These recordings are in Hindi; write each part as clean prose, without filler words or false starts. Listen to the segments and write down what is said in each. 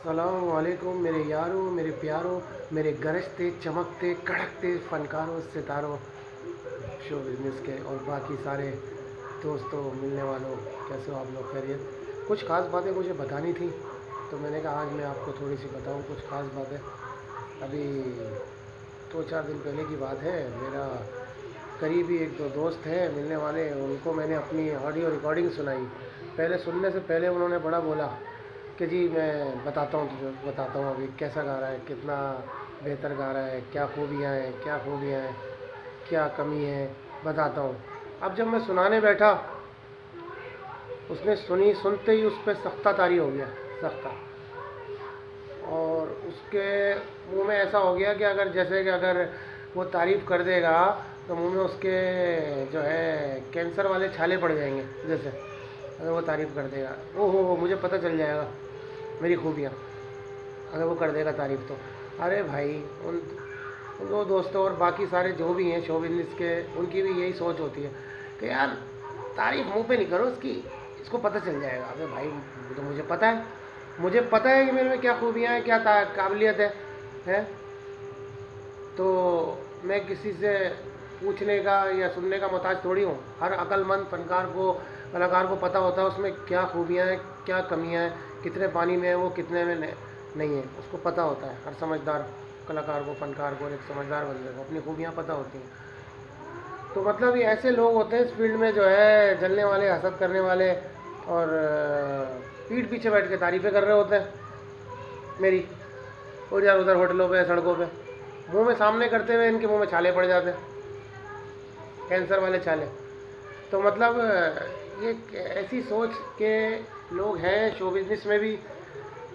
अस्सलामुअलैकुम मेरे यारों, मेरे प्यारों, मेरे गरजते चमकते कड़कते फ़नकारों सितारों शो बिज़नेस के और बाकी सारे दोस्तों मिलने वालों, कैसे हो आप लोग? खैरियत? कुछ ख़ास बातें मुझे बतानी थी, तो मैंने कहा आज मैं आपको थोड़ी सी बताऊं कुछ ख़ास बातें। अभी 2-4 दिन पहले की बात है। मेरा करीबी एक दो दोस्त हैं मिलने वाले, उनको मैंने अपनी ऑडियो रिकॉर्डिंग सुनाई। पहले सुनने से पहले उन्होंने बड़ा बोला कि जी मैं बताता हूँ, तुझे बताता हूँ अभी कैसा गा रहा है, कितना बेहतर गा रहा है, क्या खूबियाँ हैं, क्या खूबियाँ हैं, क्या कमी है, बताता हूँ। अब जब मैं सुनाने बैठा, उसने सुनी, सुनते ही उस पर सख्ता तारी हो गया, सख्ता। और उसके मुंह में ऐसा हो गया कि अगर जैसे कि अगर वो तारीफ़ कर देगा तो मुंह में उसके जो है कैंसर वाले छाले पड़ जाएंगे, जैसे अगर वो तारीफ़ कर देगा। ओहो, मुझे पता चल जाएगा मेरी खूबियाँ अगर वो कर देगा तारीफ़ तो। अरे भाई, उन दो दोस्तों और बाकी सारे जो भी हैं शो बिजनेस के, उनकी भी यही सोच होती है कि यार तारीफ़ मुंह पे नहीं करो इसकी, इसको पता चल जाएगा। अबे भाई, तो मुझे पता है कि मेरे में क्या खूबियाँ हैं, क्या काबिलियत है? तो मैं किसी से पूछने का या सुनने का मोहताज थोड़ी हूँ। हर अक्लमंद फनकार को, कलाकार को पता होता है उसमें क्या खूबियाँ हैं, क्या कमियाँ हैं, कितने पानी में है वो, कितने में नहीं है, उसको पता होता है। हर समझदार कलाकार को, फनकार को, एक समझदार बंदे को अपनी खूबियाँ पता होती हैं। तो मतलब ये ऐसे लोग होते हैं इस फील्ड में, जो है जलने वाले, हसद करने वाले, और पीठ पीछे बैठ के तारीफ़ें कर रहे होते हैं मेरी, और यार उधर होटलों पे, सड़कों पे मुंह में सामने करते हुए इनके मुंह में छाले पड़ जाते हैं, कैंसर वाले छाले। तो मतलब ये ऐसी सोच के लोग हैं शो बिज़नेस में भी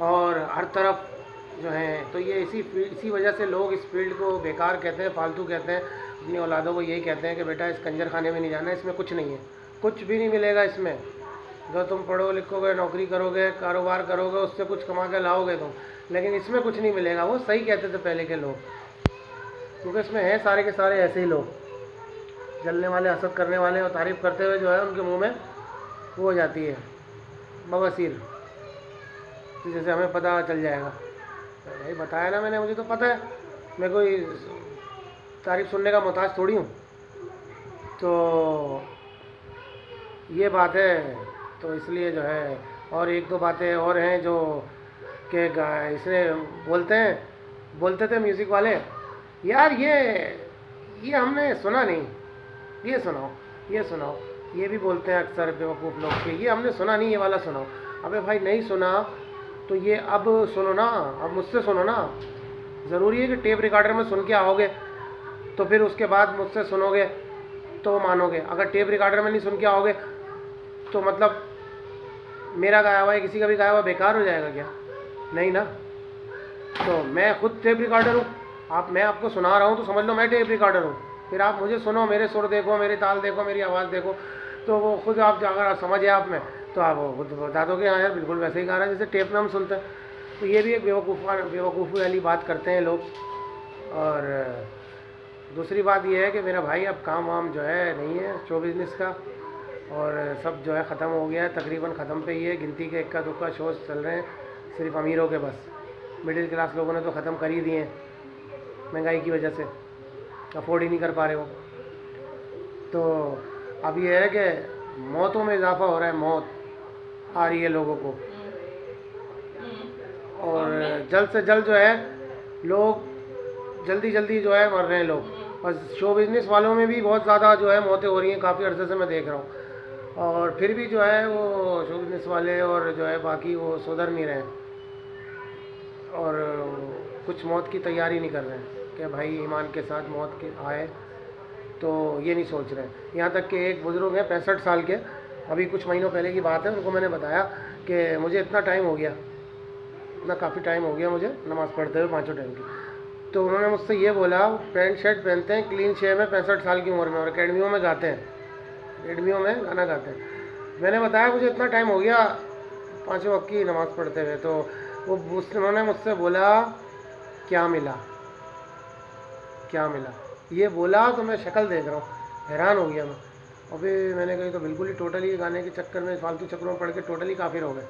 और हर तरफ जो हैं। तो ये इसी वजह से लोग इस फील्ड को बेकार कहते हैं, फालतू कहते हैं। अपनी औलादों को यही कहते हैं कि बेटा इस कंजर खाने में नहीं जाना, इसमें कुछ नहीं है, कुछ भी नहीं मिलेगा इसमें। जो तुम पढ़ो लिखोगे, नौकरी करोगे, कारोबार करोगे, उससे कुछ कमा के लाओगे तुम, लेकिन इसमें कुछ नहीं मिलेगा। वो सही कहते थे पहले के लोग, क्योंकि इसमें हैं सारे के सारे ऐसे ही लोग, जलने वाले, हसद करने वाले, और तारीफ़ करते हुए जो है उनके मुंह में वो हो जाती है बवासीर। तो जैसे हमें पता चल जाएगा, भाई बताया ना मैंने, मुझे तो पता है, मैं कोई तारीफ़ सुनने का मोहताज थोड़ी हूँ। तो ये बात है। तो इसलिए जो है, और एक दो बातें और हैं जो कि इसने बोलते थे म्यूज़िक वाले, यार ये हमने सुना नहीं, ये सुनाओ, ये सुनाओ। ये भी बोलते हैं अक्सर बेवकूफ़ लोग कि ये हमने सुना नहीं, ये वाला सुनाओ। अबे भाई, नहीं सुना तो ये अब सुनो ना, अब मुझसे सुनो ना। ज़रूरी है कि टेप रिकॉर्डर में सुन के आओगे तो फिर उसके बाद मुझसे सुनोगे तो मानोगे? अगर टेप रिकॉर्डर में नहीं सुन के आओगे तो मतलब मेरा गाया हुआ है, किसी का भी गाया हुआ बेकार हो जाएगा क्या? नहीं ना। तो मैं खुद टेप रिकॉर्डर हूँ, मैं आपको सुना रहा हूँ तो समझ लो मैं टेप रिकॉर्डर हूँ। फिर आप मुझे सुनो, मेरे सुर देखो, मेरी ताल देखो, मेरी आवाज़ देखो, तो वो खुद आप अगर समझे आप में, तो आप खुद बता दोगे हाँ यार बिल्कुल वैसे ही गा रहा है जैसे टेप में हम सुनते हैं। तो ये भी एक बेवकूफ़ी वाली बात करते हैं लोग। और दूसरी बात ये है कि मेरा भाई अब काम वाम जो है नहीं है शो बिज़नेस का, और सब जो है ख़त्म हो गया है, तकरीबन ख़त्म पे ही है। गिनती के इक्का दुक्का शोज़ चल रहे हैं, सिर्फ अमीरों के बस। मिडिल क्लास लोगों ने तो ख़त्म कर ही दिए हैं, महंगाई की वजह से अफोर्ड ही नहीं कर पा रहे हो। तो अब ये है कि मौतों में इजाफा हो रहा है, मौत आ रही है लोगों को, और जल्द से जल्द जो है लोग जल्दी जल्दी जो है मर रहे हैं लोग। और शो बिज़नेस वालों में भी बहुत ज़्यादा जो है मौतें हो रही हैं, काफ़ी अर्से से मैं देख रहा हूँ। और फिर भी जो है वो शो बिज़नेस वाले और जो है बाकी वो सुधर नहीं रहे हैं, और कुछ मौत की तैयारी नहीं कर रहे हैं कि भाई ईमान के साथ मौत के आए, तो ये नहीं सोच रहे हैं। यहाँ तक कि एक बुज़ुर्ग हैं 65 साल के, अभी कुछ महीनों पहले की बात है, उनको मैंने बताया कि मुझे इतना टाइम हो गया, इतना काफ़ी टाइम हो गया मुझे नमाज़ पढ़ते हुए 5 टाइम की। तो उन्होंने मुझसे ये बोला, पैंट शर्ट पहनते हैं क्लीन शेव में 65 साल की उम्र में, और अकेडमियों में गाते हैं, अकेडमियों में गाना गाते हैं। मैंने बताया मुझे इतना टाइम हो गया 5 वक्त की नमाज़ पढ़ते हुए। तो उन्होंने मुझसे बोला क्या मिला, क्या मिला, ये बोला तो मैं शक्ल देख रहा हूँ, हैरान हो गया मैं। अभी मैंने कही तो बिल्कुल ही टोटली गाने के चक्कर में, फालतू चक्करों में पड़ के टोटली काफिर हो गए।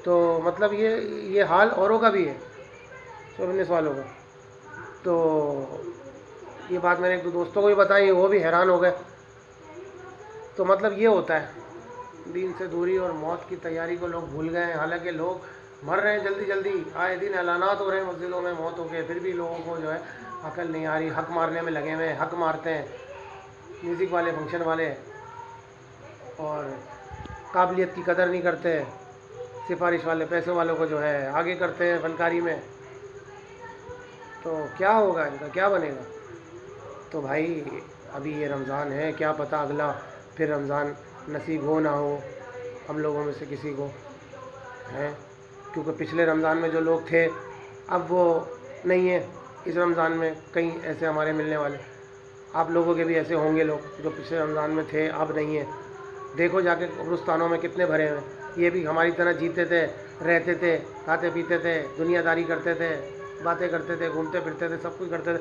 तो मतलब ये हाल औरों का भी है, शो बिजनेस वालों का। तो ये बात मैंने एक दो दोस्तों को भी बताई, वो भी हैरान हो गए। तो मतलब ये होता है, दीन से दूरी और मौत की तैयारी को लोग भूल गए हैं। हालांकि लोग मर रहे हैं जल्दी जल्दी, आए दिन ऐलानात हो रहे हैं मस्जिदों में मौत हो गए, फिर भी लोगों को जो है अकल नहीं आ रही, हक मारने में लगे हुए हैं, हक मारते हैं म्यूज़िक वाले, फंक्शन वाले, और काबिलियत की कदर नहीं करते। सिफारिश वाले पैसों वालों को जो है आगे करते हैं फनकारी में। तो क्या होगा इनका, क्या बनेगा? तो भाई अभी ये रमज़ान है, क्या पता अगला फिर रमज़ान नसीब हो ना हो हम लोगों में से किसी को, हैं? क्योंकि पिछले रमज़ान में जो लोग थे अब वो नहीं है। इस रमज़ान में कई ऐसे हमारे मिलने वाले, आप लोगों के भी ऐसे होंगे लोग जो पिछले रमज़ान में थे अब नहीं है। देखो जाके कब्रिस्तानों में कितने भरे हुए। ये भी हमारी तरह जीते थे, रहते थे, खाते पीते थे, दुनियादारी करते थे, बातें करते थे, घूमते फिरते थे, सब कुछ करते थे।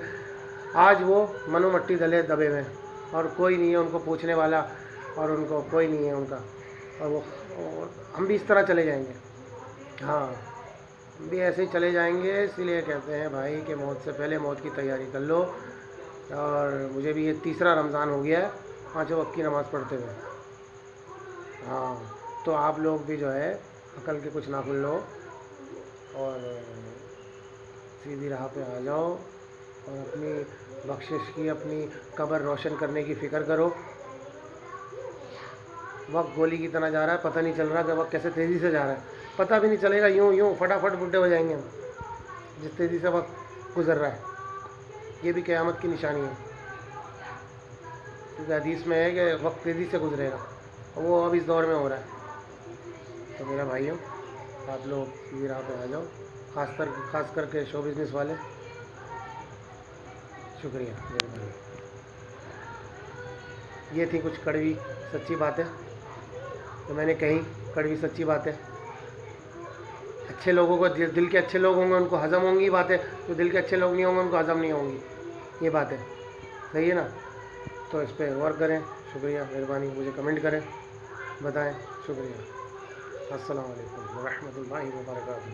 आज वो मनो मट्टी दले दबे हुए और कोई नहीं है उनको पूछने वाला, और उनको कोई नहीं है उनका। और हम भी इस तरह चले जाएंगे। हाँ, हम भी ऐसे ही चले जाएंगे। इसीलिए कहते हैं भाई कि मौत से पहले मौत की तैयारी कर लो। और मुझे भी ये तीसरा रमज़ान हो गया है 5 वक्त की नमाज़ पढ़ते हुए। हाँ, तो आप लोग भी जो है अकल के कुछ नाखुन लो और सीधी राह पे आ जाओ और अपनी बख्शिश की, अपनी कब्र रोशन करने की फ़िक्र करो। वक्त गोली की तरह जा रहा है, पता नहीं चल रहा कि वक्त कैसे तेज़ी से जा रहा है, पता भी नहीं चलेगा। यूं फटाफट बुढ़े हो जाएंगे हम, जिस तेज़ी से वक्त गुजर रहा है। ये भी क़यामत की निशानी है, क्योंकि हदीस में है कि वक्त तेज़ी से गुजरेगा, और वो अब इस दौर में हो रहा है। तो मेरा भाइयों, आप लोग सीधी राह पे आ जाओ, खास करके शो बिज़नेस वाले। शुक्रिया मेरे भाई। ये थी कुछ कड़वी सच्ची बातें तो मैंने कही, कड़वी सच्ची बातें। अच्छे लोगों को, दिल के अच्छे लोग होंगे उनको हज़म होंगी बातें, जो दिल के अच्छे लोग नहीं होंगे उनको हज़म नहीं होंगी ये बातें। सही है ना? तो इस पर गौर करें। शुक्रिया, मेहरबानी, मुझे कमेंट करें, बताएं। शुक्रिया। अस्सलाम वालेकुम व रहमतुल्लाहि व बरकातुहू।